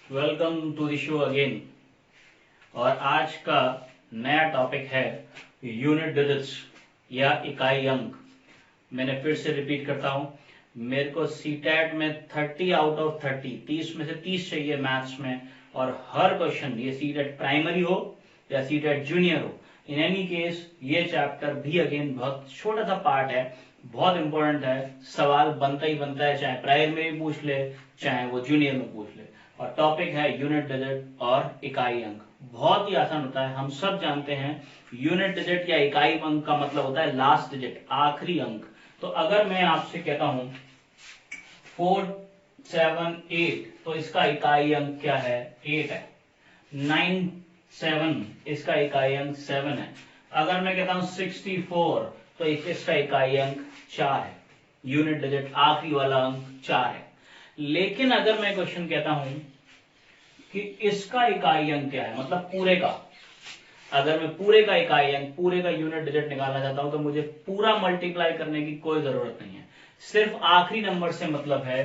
Welcome to the show again. और आज का नया टॉपिक है यूनिट डिजिट्स या इकाई अंक। मैंने फिर से रिपीट करता हूं, मेरे को सीटेट में 30 आउट ऑफ 30 में से 30 चाहिए मैथ्स में। और हर क्वेश्चन, ये सीटेट प्राइमरी हो या सीटेट जूनियर हो, इन एनी केस ये चैप्टर भी अगेन बहुत छोटा सा पार्ट है, बहुत इंपॉर्टेंट है। सवाल बनता ही बनता है, चाहे प्राइमरी में पूछ ले चाहे वो जूनियर में पूछ ले। और टॉपिक है यूनिट डिजिट और इकाई अंक। बहुत ही आसान होता है, हम सब जानते हैं यूनिट डिजिट या इकाई अंक का मतलब होता है लास्ट डिजिट, आखिरी अंक। तो अगर मैं आपसे कहता हूं 478, तो इसका इकाई अंक क्या है? 8 है। 97, इसका इकाई अंक 7 है। अगर मैं कहता हूं 64, तो इसका इकाई अंक 4 है। यूनिट डिजिट आखिरी वाला अंक 4 है। लेकिन अगर मैं क्वेश्चन कहता हूं कि इसका इकाई अंक क्या है, मतलब पूरे का, अगर मैं पूरे का इकाई अंक, पूरे का यूनिट डिजिट निकालना चाहता हूं, तो मुझे पूरा मल्टीप्लाई करने की कोई जरूरत नहीं है, सिर्फ आखिरी नंबर से मतलब है।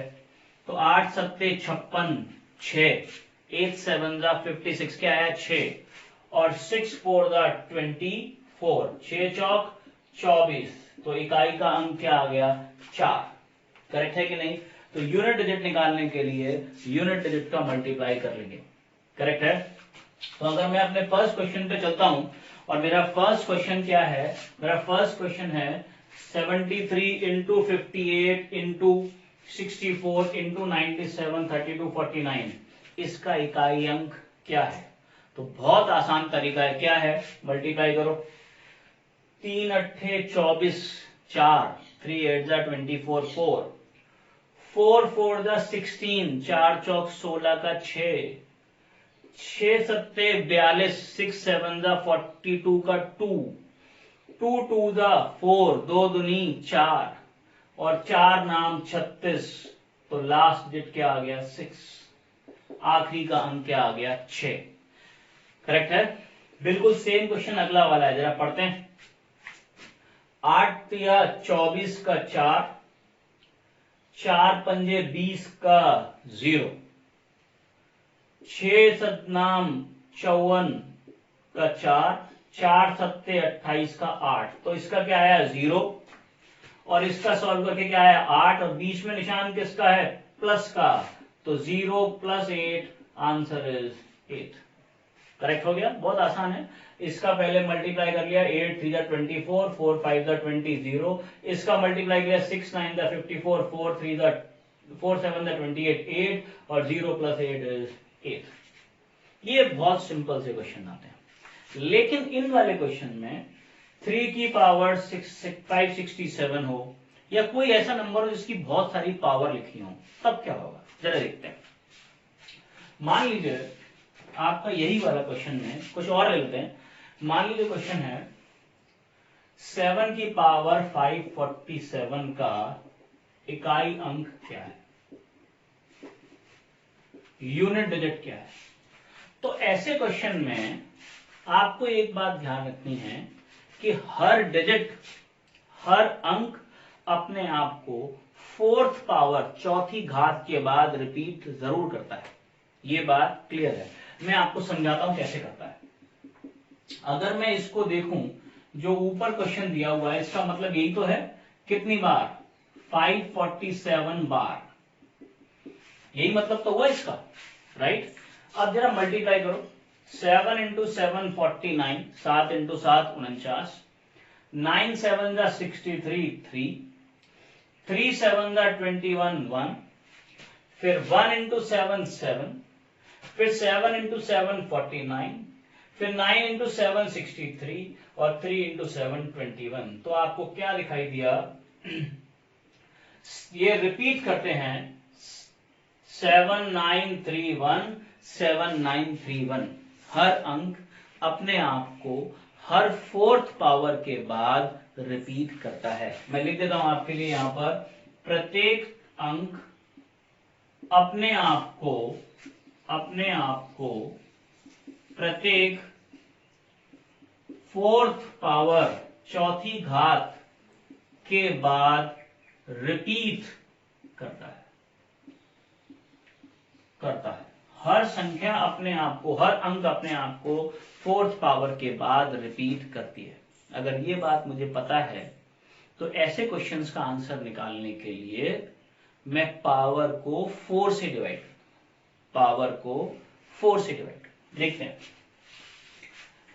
तो 8 सत्ते 56, 6, 8 7 56, क्या है? 6, और 6 4 24, 6 चौक 24, तो इकाई का अंक क्या आ गया? 4। करेक्ट है कि नहीं? तो यूनिट डिजिट निकालने के लिए यूनिट डिजिट का मल्टीप्लाई कर लेंगे। करेक्ट है? तो अगर मैं अपने फर्स्ट क्वेश्चन पे चलता हूं, और मेरा फर्स्ट क्वेश्चन क्या है? मेरा फर्स्ट क्वेश्चन है 73 इंटू 58 इंटू 64 इंटू 97 32 49, इसका इकाई अंक क्या है? तो बहुत आसान तरीका है, क्या है? मल्टीप्लाई करो। 3 अट्ठे 24, 4, 3 8 24, 4, 4 4 16, 4 चौक 16 का 6, 6 सत्ते 42, 6 7 42 का 2, 2 2 4, 2 दूनी 4, और 4 नाम 36, तो लास्ट डिजिट क्या आ गया? 6। आखिरी का अंक क्या आ गया? 6। करेक्ट है? बिल्कुल सेम क्वेश्चन अगला वाला है, जरा पढ़ते हैं। 8 या 24 का 4, 4 पंजे 20 का 0, 6 सतनाम 54 का 4, 4 सत्ते 28 का 8, तो इसका क्या आया? 0। और इसका सॉल्व करके क्या आया? 8, और बीच में निशान किसका है? प्लस का, तो 0 + 8, आंसर इज 8। करेक्ट हो गया? बहुत आसान है। इसका पहले मल्टीप्लाई कर लिया, 8 3 24, 4 5 20, 0। इसका मल्टीप्लाई किया, 6 9 54, 4 7 28, 8, और 0 + 8 इज 8। ये बहुत सिंपल से क्वेश्चन आते हैं। लेकिन इन वाले क्वेश्चन में 3 की पावर 567 हो, या कोई ऐसा नंबर हो जिसकी बहुत सारी पावर लिखी हो, तब क्या होगा? जरा देखते हैं। मान लीजिए आपका यही वाला क्वेश्चन में कुछ और ले लेते हैं। मान लीजिए क्वेश्चन है 7 की पावर 547 का इकाई अंक क्या है, यूनिट डिजिट क्या है। तो ऐसे क्वेश्चन में आपको एक बात ध्यान रखनी है कि हर डिजिट, हर अंक अपने आप को 4th पावर, चौथी घात के बाद रिपीट जरूर करता है। ये बात क्लियर है? मैं आपको समझाता हूं कैसे करता है। अगर मैं इसको देखूं, जो ऊपर क्वेश्चन दिया हुआ है, इसका मतलब यही तो है, कितनी बार? 547 बार, यही मतलब तो हुआ इसका, राइट? अब जरा मल्टीप्लाई करो। 7 इंटू 7 49, 7 इंटू 7 49, 9 7 63, 3, 3 7 21, 1, फिर 1 इंटू 7 7, फिर 7 इंटू 7 49, फिर 9 इंटू 7 63, और 3 इंटू 7 21। तो आपको क्या दिखाई दिया? ये रिपीट करते हैं, 7931, 7931। हर अंक अपने आप को हर 4th पावर के बाद रिपीट करता है। मैं लिख देता हूं आपके लिए यहां पर, प्रत्येक अंक अपने आप को प्रत्येक 4th पावर, चौथी घात के बाद रिपीट करता है। हर संख्या अपने आप को, हर अंक अपने आप को फोर्थ पावर के बाद रिपीट करती है। अगर ये बात मुझे पता है तो ऐसे क्वेश्चंस का आंसर निकालने के लिए मैं पावर को 4 से डिवाइड, पावर को 4 से डिवाइड। देखते हैं,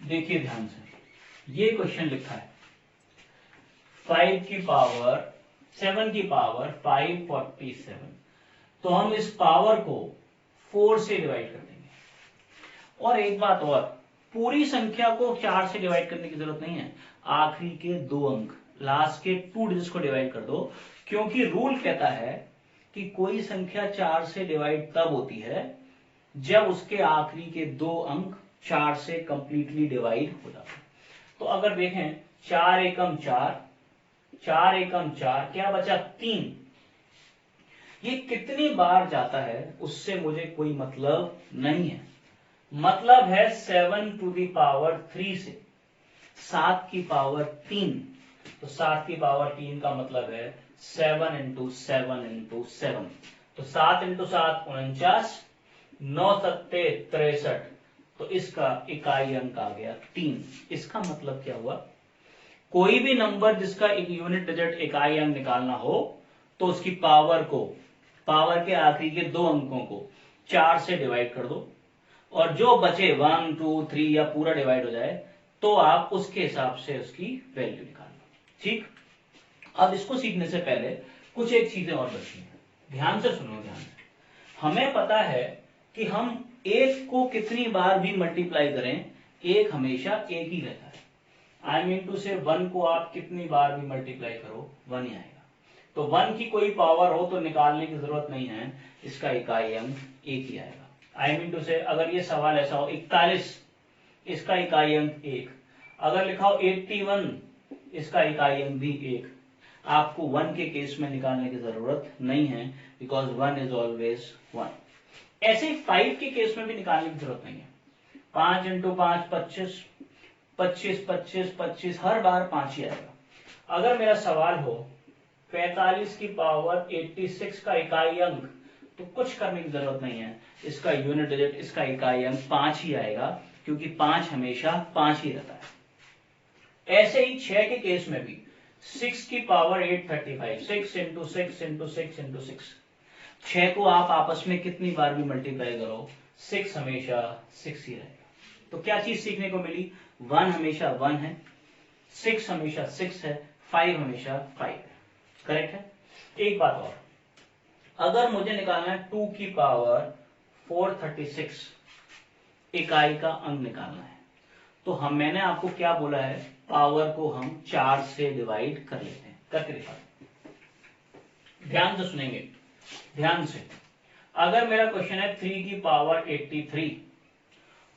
देखिए ध्यान से, ये क्वेश्चन लिखा है 5 की पावर 7 की पावर 547, तो हम इस पावर को 4 से डिवाइड कर देंगे। और एक बात और, पूरी संख्या को 4 से डिवाइड करने की जरूरत नहीं है, आखिरी के 2 अंक, लास्ट के 2 डिजिट्स को डिवाइड कर दो, क्योंकि रूल कहता है कि कोई संख्या 4 से डिवाइड तब होती है जब उसके आखिरी के 2 अंक 4 से कंप्लीटली डिवाइड हो जाते हैं। तो अगर देखें 4 एकम 4, 4 एकम 4, क्या बचा 3। ये कितनी बार जाता है उससे मुझे कोई मतलब नहीं है, मतलब है 7 टू दी पावर 3 से 7 की पावर 3, तो 7 की पावर 3 का मतलब है 7 इंटू 7 इंटू 7, तो 7 इंटू 7 49, 9 सत्ते 63, तो इसका इकाई अंक आ गया 3। इसका मतलब क्या हुआ, कोई भी नंबर जिसका एक यूनिट डिजिट इकाई अंक निकालना हो तो उसकी पावर को, पावर के आखिरी के 2 अंकों को 4 से डिवाइड कर दो, और जो बचे 1 2 3 या पूरा डिवाइड हो जाए तो आप उसके हिसाब से उसकी वैल्यू निकाल लो। ठीक, अब इसको सीखने से पहले कुछ एक चीजें और बची हैं, ध्यान से सुनो, ध्यान से। हमें पता है कि हम एक को कितनी बार भी मल्टीप्लाई करें, एक हमेशा एक ही रहता है। आई मीन टू से 1 को आप कितनी बार भी मल्टीप्लाई करो 1 ही आएगा। तो 1 की कोई पावर हो तो निकालने की जरूरत नहीं है, इसका इकाई अंक एक ही आएगा। आई मीन टू से अगर ये सवाल ऐसा हो 41, इसका इकाई अंक 1, अगर लिखा हो 81, इसका इकाई अंक भी 1। आपको 1 के केस में निकालने की जरूरत नहीं है, बिकॉज 1 इज ऑलवेज 1। ऐसे ही 5 के केस में भी निकालने की जरूरत नहीं है। 5 इंटू 5 25, 25 25 25, हर बार 5 ही आएगा। अगर मेरा सवाल हो 45 की पावर 86 का इकाई अंक, तो कुछ करने की जरूरत नहीं है, इसका यूनिट डिजिट, इसका इकाई अंक 5 ही आएगा, क्योंकि 5 हमेशा 5 ही रहता है। ऐसे ही 6 के केस में भी 6 की पावर 835, 6 इंटू 6 इंटू 6 इंटू 6, 6 को आप आपस में कितनी बार भी मल्टीप्लाई करो 6 हमेशा 6 ही रहेगा। तो क्या चीज सीखने को मिली, 1 हमेशा 1 है, 6 हमेशा 6 है, 5 हमेशा 5 है। करेक्ट है। एक बात और, अगर मुझे निकालना है 2 की पावर 436 इकाई का अंक निकालना है, तो मैंने आपको क्या बोला है, पावर को हम 4 से डिवाइड कर लेते हैं, करके दिखाते हैं। ध्यान से सुनेंगे, ध्यान से। अगर मेरा क्वेश्चन है 3 की पावर 83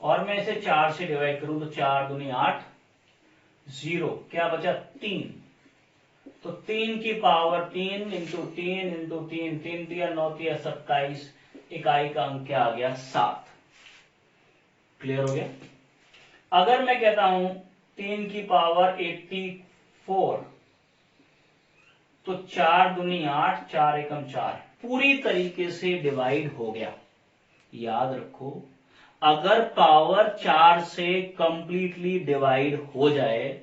और मैं इसे 4 से डिवाइड करूं तो 4 दूनी 8, 0, क्या बचा 3, तो 3 की पावर 3 इंटू 3 इंटू 3, 3 दिया 9 दिया 27, इकाई का अंक क्या आ गया 7। क्लियर हो गया। अगर मैं कहता हूं 3 की पावर 84, तो 4 दूनी 8, 4 एकम 4, पूरी तरीके से डिवाइड हो गया। याद रखो, अगर पावर 4 से कंप्लीटली डिवाइड हो जाए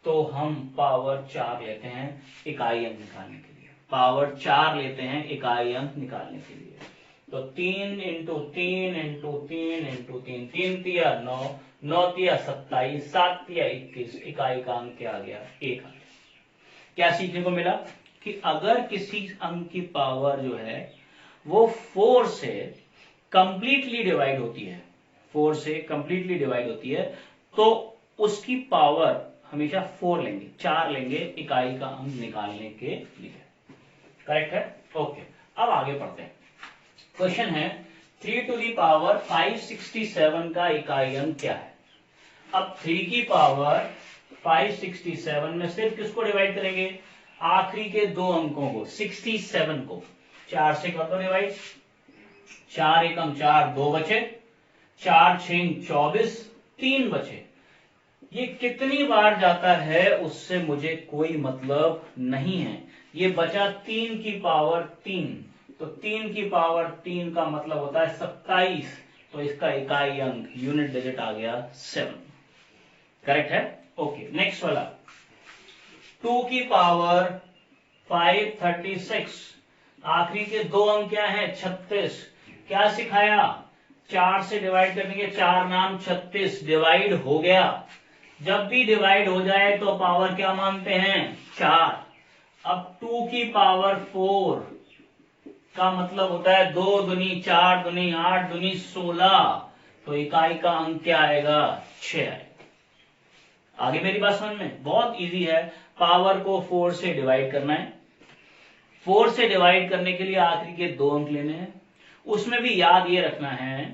तो हम पावर 4 लेते हैं इकाई अंक निकालने के लिए, पावर 4 लेते हैं इकाई अंक निकालने के लिए। तो 3 इंटू 3 इंटू 3 इंटू 3, 3 तिया 9, 9 तिया 27, 7 तिया 21, इकाई का अंक क्या आ गया 1 आ गया। क्या सीखने को मिला कि अगर किसी अंक की पावर जो है वो 4 से कंप्लीटली डिवाइड होती है, 4 से कंप्लीटली डिवाइड होती है, तो उसकी पावर हमेशा 4 लेंगे, 4 लेंगे इकाई का अंक निकालने के लिए। करेक्ट है। ओके, अब आगे पढ़ते हैं। क्वेश्चन है 3 टू दी पावर 567 का इकाई अंक क्या है। अब 3 की पावर 567 में सिर्फ किसको डिवाइड करेंगे, आखिरी के 2 अंकों को, 67 को 4 से कर दो डिवाइड, 4 एकम 4, 2 बचे, 4 6 24, 3 बचे। ये कितनी बार जाता है उससे मुझे कोई मतलब नहीं है, ये बचा 3 की पावर 3, तो 3 की पावर 3 का मतलब होता है 27, तो इसका इकाई अंक यूनिट डिजिट आ गया 7। करेक्ट है। ओके, नेक्स्ट वाला 2 की पावर 536, आखिरी के दो अंक क्या है 36। क्या सिखाया, 4 से डिवाइड करने के 4 नाम 36, डिवाइड हो गया। जब भी डिवाइड हो जाए तो पावर क्या मानते हैं 4। अब 2 की पावर 4 का मतलब होता है 2 दूनी 4 दूनी 8 दूनी 16, तो इकाई का अंक क्या आएगा 6 आएगा। आगे मेरी बात समझ में, बहुत इजी है। पावर को 4 से डिवाइड करना है, 4 से डिवाइड करने के लिए आखिरी के दो अंक लेने हैं। उसमें भी याद ये रखना है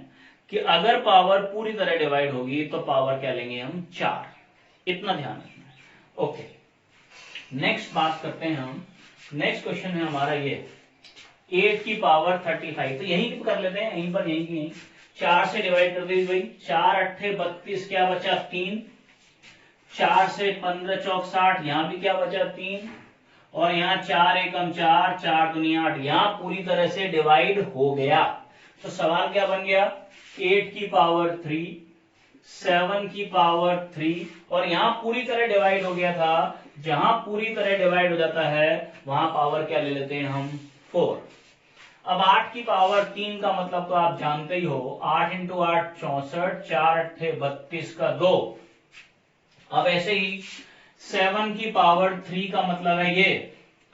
कि अगर पावर पूरी तरह डिवाइड होगी तो पावर क्या लेंगे हम 4, इतना ध्यान रखना है। ओके, नेक्स्ट बात करते हैं हम। नेक्स्ट क्वेश्चन है हमारा ये 8 की पावर 35, तो यहीं पर कर लेते हैं, यहीं पर यहीं की यहीं 4 से डिवाइड कर दीजिए भाई। 4 अट्ठे 32, क्या बचा 3। 4 से 15 चौक 60, यहां भी क्या बचा 3, और यहाँ 4 एकम 4, 4 दूनी 8, यहाँ पूरी तरह से डिवाइड हो गया। तो सवाल क्या बन गया 8 की पावर 3, 7 की पावर 3, और यहाँ पूरी तरह डिवाइड हो गया था। जहां पूरी तरह डिवाइड हो जाता है वहां पावर क्या ले लेते हैं हम 4। अब 8 की पावर 3 का मतलब तो आप जानते ही हो, 8 इंटू 8 64, 4 अट्ठे 32 का 2। अब ऐसे ही 7 की पावर 3 का मतलब है ये,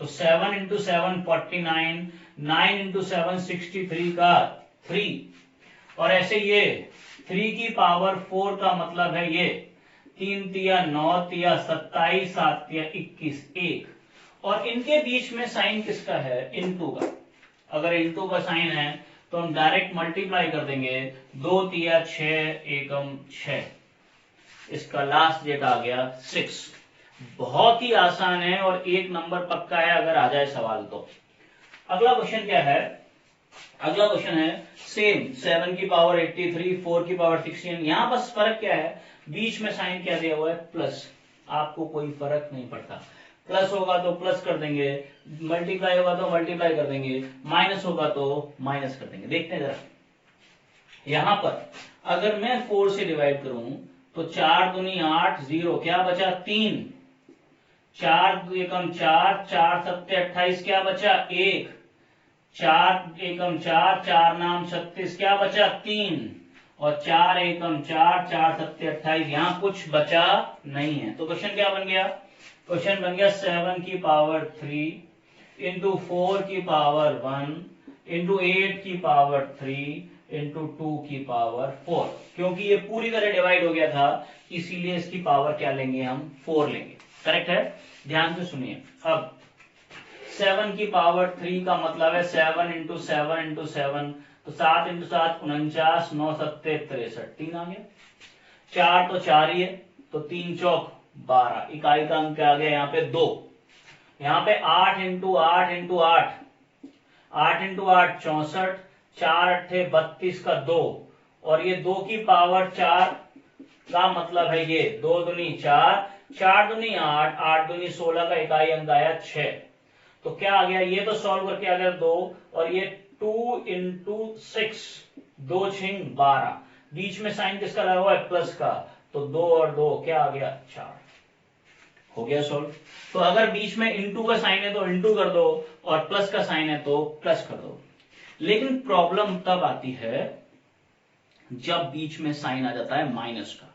तो 7 इंटू 7 49, 9 इंटू 7 63 का 3, और ऐसे ये 3 की पावर 4 का मतलब है ये 3 तिया 9 तिया 27, 7 तिया 21, 1, और इनके बीच में साइन किसका है इनटू का। अगर इनटू का साइन है तो हम डायरेक्ट मल्टीप्लाई कर देंगे, 2 तिया 6 एकम 6, इसका लास्ट डेट आ गया 6। बहुत ही आसान है और एक नंबर पक्का है अगर आ जाए सवाल तो। अगला क्वेश्चन क्या है, अगला क्वेश्चन है सेम 7 की पावर 83, 4 की पावर 16। यहां बस फर्क क्या है, बीच में साइन क्या दिया हुआ है प्लस, आपको कोई फर्क नहीं पड़ता। प्लस होगा तो प्लस कर देंगे, मल्टीप्लाई होगा तो मल्टीप्लाई कर देंगे, माइनस होगा तो माइनस कर देंगे। देखते हैं जरा, यहां पर अगर मैं 4 से डिवाइड करूं तो 4 दूनी 8, 0, क्या बचा 3, 4 एकम 4, 4 सत्ते 28, क्या बचा 1, 4 एकम 4, 4 नाम 36, क्या बचा 3, और 4 एकम 4, 4 सत्ते 28, यहां कुछ बचा नहीं है। तो क्वेश्चन क्या बन गया, क्वेश्चन बन गया 7 की पावर 3 इंटू 4 की पावर 1 इंटू 8 की पावर 3 इंटू 2 की पावर 4। क्योंकि ये पूरी तरह डिवाइड हो गया था इसीलिए इसकी पावर क्या लेंगे हम 4 लेंगे। करेक्ट है, ध्यान से सुनिए। अब 7 की पावर 3 का मतलब है 7 इंटू 7 इंटू 7, तो 7 इंटू 7 49, 9 सत्ते 63, 3 आ गया। 4 तो 4 ही है, तो 3 चौक 12, इकाई का अंक आ गया यहाँ पे 2। यहाँ पे 8 इंटू 8 इंटू 8, 8 इंटू 8 64, 4 अट्ठे 32 का 2, और ये 2 की पावर 4 का मतलब है ये 2 दूनी 4, 4 दूनी 8, 8 दूनी 16 का इकाई अंक आया 6। तो क्या आ गया, ये तो सॉल्व करके आ गया 2, और ये 2 इंटू 6, 2 छिंग 12, बीच में साइन किसका लगा हुआ है प्लस का, तो 2 और 2 क्या आ गया 4, हो गया सॉल्व। तो अगर बीच में इंटू का साइन है तो इंटू कर दो, और प्लस का साइन है तो प्लस कर दो। लेकिन प्रॉब्लम तब आती है जब बीच में साइन आ जाता है माइनस का।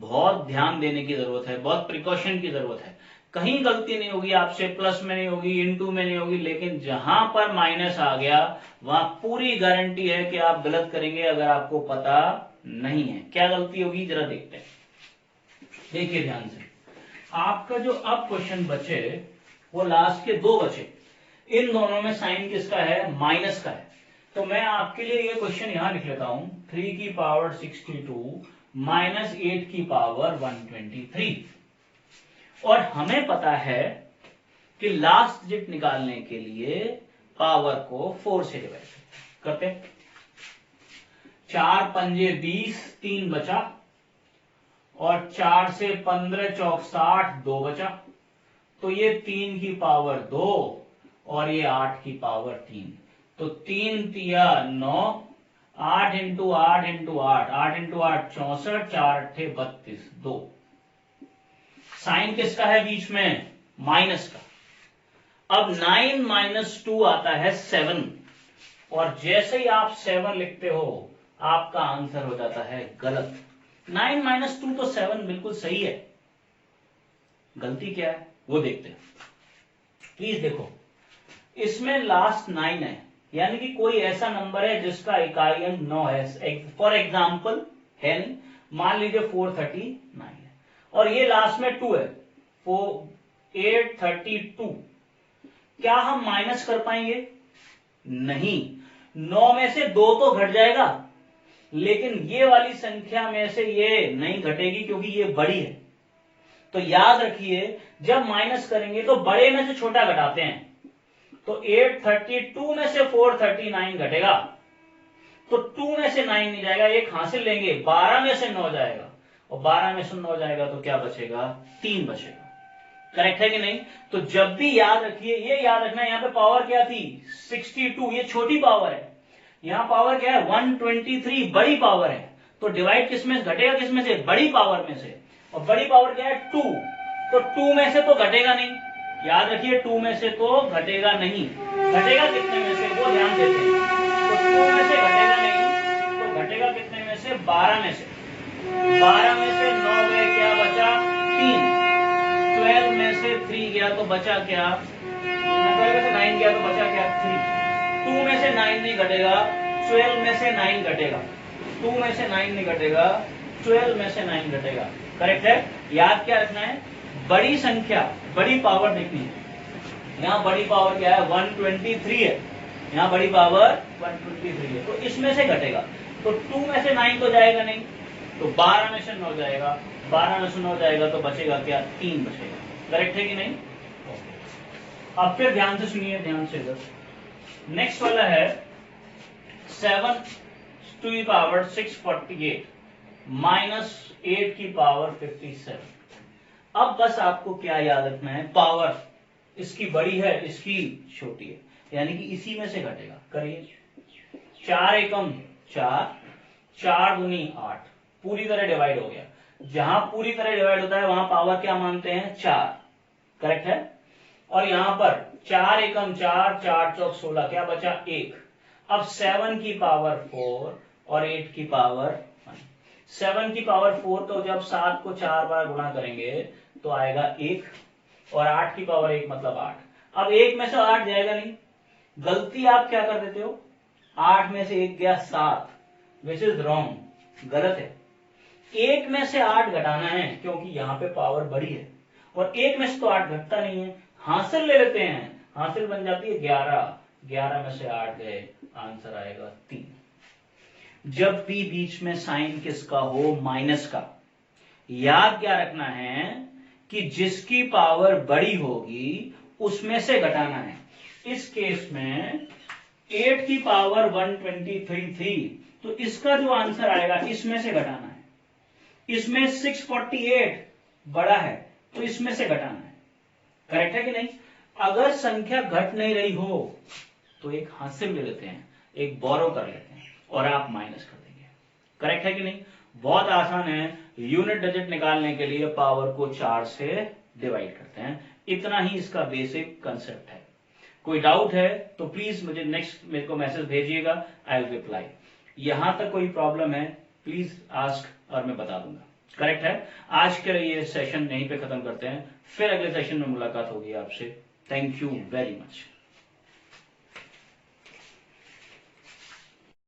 बहुत ध्यान देने की जरूरत है, बहुत प्रिकॉशन की जरूरत है। कहीं गलती नहीं होगी आपसे, प्लस में नहीं होगी, इनटू में नहीं होगी, लेकिन जहां पर माइनस आ गया वहां पूरी गारंटी है कि आप गलत करेंगे अगर आपको पता नहीं है। क्या गलती होगी जरा देखते हैं, देखिए ध्यान से। आपका जो अब क्वेश्चन बचे वो लास्ट के दो बचे, इन दोनों में साइन किसका है माइनस का है। तो मैं आपके लिए ये क्वेश्चन यहां लिख लेता हूं, 3 की पावर 62 माइनस 8 की पावर 123। और हमें पता है कि लास्ट डिजिट निकालने के लिए पावर को 4 से डिवाइड करते। 4 पंजे 20, 3 बचा, और 4 से 15 चौक 60, 2 बचा। तो ये 3 की पावर 2 और ये 8 की पावर 3। तो 3 तिया 9, 8 इंटू 8 इंटू 8, 8 इंटू 8 64, 4 अट्ठे 32, 2। साइन किसका है बीच में? माइनस का। अब 9 माइनस 2 आता है 7, और जैसे ही आप 7 लिखते हो आपका आंसर हो जाता है गलत। 9 माइनस 2 तो 7 बिल्कुल सही है, गलती क्या है वो देखते हैं। प्लीज देखो, इसमें लास्ट 9 है, यानी कि कोई ऐसा नंबर है जिसका इकाई अंक 9 है। फॉर एग्जाम्पल है नहीं, मान लीजिए 439 है, और ये लास्ट में 2 है, 832। क्या हम माइनस कर पाएंगे? नहीं। 9 में से 2 तो घट जाएगा, लेकिन ये वाली संख्या में से ये नहीं घटेगी क्योंकि ये बड़ी है। तो याद रखिए, जब माइनस करेंगे तो बड़े में से छोटा घटाते हैं। तो 832 में से 439 घटेगा, तो 2 में से 9 नहीं जाएगा, एक हासिल लेंगे, 12 में से 9 जाएगा, और 12 में से 9 जाएगा तो क्या बचेगा? 3 बचेगा। करेक्ट है कि नहीं? तो जब भी याद रखिए, ये याद रखना, यहाँ पे पावर क्या थी? 62, ये छोटी पावर है। यहाँ पावर क्या है? 123, बड़ी पावर है। तो डिवाइड किसमें घटेगा? किसमें से? बड़ी पावर में से। और बड़ी पावर क्या है? 2। तो 2 में से तो घटेगा नहीं, याद रखिए 2 में से तो घटेगा नहीं। घटेगा कितने में से वो ध्यान देते हैं। तो 2 में से घटेगा नहीं, तो घटेगा कितने में से? 12 में से। 12 में से 9 गए, क्या बचा? 3। 12 में से 3 गया तो बचा क्या? 12 में से 9 गया तो बचा क्या? 3। 2 में से 9 नहीं घटेगा, 12 में से 9 घटेगा। 2 में से 9 नहीं घटेगा, 12 में से 9 घटेगा। करेक्ट है? याद क्या रखना है? बड़ी संख्या, बड़ी पावर देखनी है। यहाँ बड़ी पावर क्या है? 123 है। यहाँ बड़ी पावर 123 है, तो इसमें से घटेगा। तो 2 में से 9 तो जाएगा नहीं, तो 12 में से 9 जाएगा। 12 में से 9 जाएगा तो बचेगा क्या? 3 बचेगा। करेक्ट है कि नहीं? अब फिर ध्यान से सुनिए, ध्यान से इधर। नेक्स्ट वाला है 7 टू द पावर 648 माइनस 8 की पावर 57। अब बस आपको क्या याद रखना है? पावर इसकी बड़ी है, इसकी छोटी है, यानी कि इसी में से घटेगा। करिए, 4 एकम 4, 4 दूनी 8, पूरी तरह डिवाइड हो गया। जहां पूरी तरह डिवाइड होता है वहां पावर क्या मानते हैं? 4। करेक्ट है? और यहां पर 4 एकम 4, 4 चौक 16, क्या बचा? 1। अब 7 की पावर 4 और 8 की पावर 1। 7 की पावर 4, तो जब 7 को 4 बार गुणा करेंगे तो आएगा 1, और 8 की पावर 1 मतलब 8। अब 1 में से 8 जाएगा नहीं, गलती आप क्या कर देते हो? 8 में से 1 गया 7, विच इज रॉन्ग, गलत है। 1 में से 8 घटाना है, क्योंकि यहाँ पे पावर बड़ी है, और 1 में से तो 8 घटता नहीं है। हासिल ले लेते हैं, हासिल बन जाती है 11। 11 में से 8 गए, आंसर आएगा 3। जब भी बीच में साइन किसका हो? माइनस का। याद क्या रखना है कि जिसकी पावर बड़ी होगी उसमें से घटाना है। इस केस में 8 की पावर 123 थी, तो इसका जो आंसर आएगा इसमें से घटाना है। इसमें 648 बड़ा है, तो इसमें से घटाना है। करेक्ट है कि नहीं? अगर संख्या घट नहीं रही हो तो एक हासिल ले लेते हैं, एक बोरो कर लेते हैं, और आप माइनस कर देंगे। करेक्ट है कि नहीं? बहुत आसान है। यूनिट डिजिट निकालने के लिए पावर को 4 से डिवाइड करते हैं, इतना ही इसका बेसिक कंसेप्ट है। कोई डाउट है तो प्लीज मुझे मेरे को मैसेज भेजिएगा, आई विल रिप्लाई। यहां तक कोई प्रॉब्लम है प्लीज आस्क और मैं बता दूंगा। करेक्ट है? आज के लिए सेशन यहीं पे खत्म करते हैं, फिर अगले सेशन में मुलाकात होगी आपसे। Thank you very much.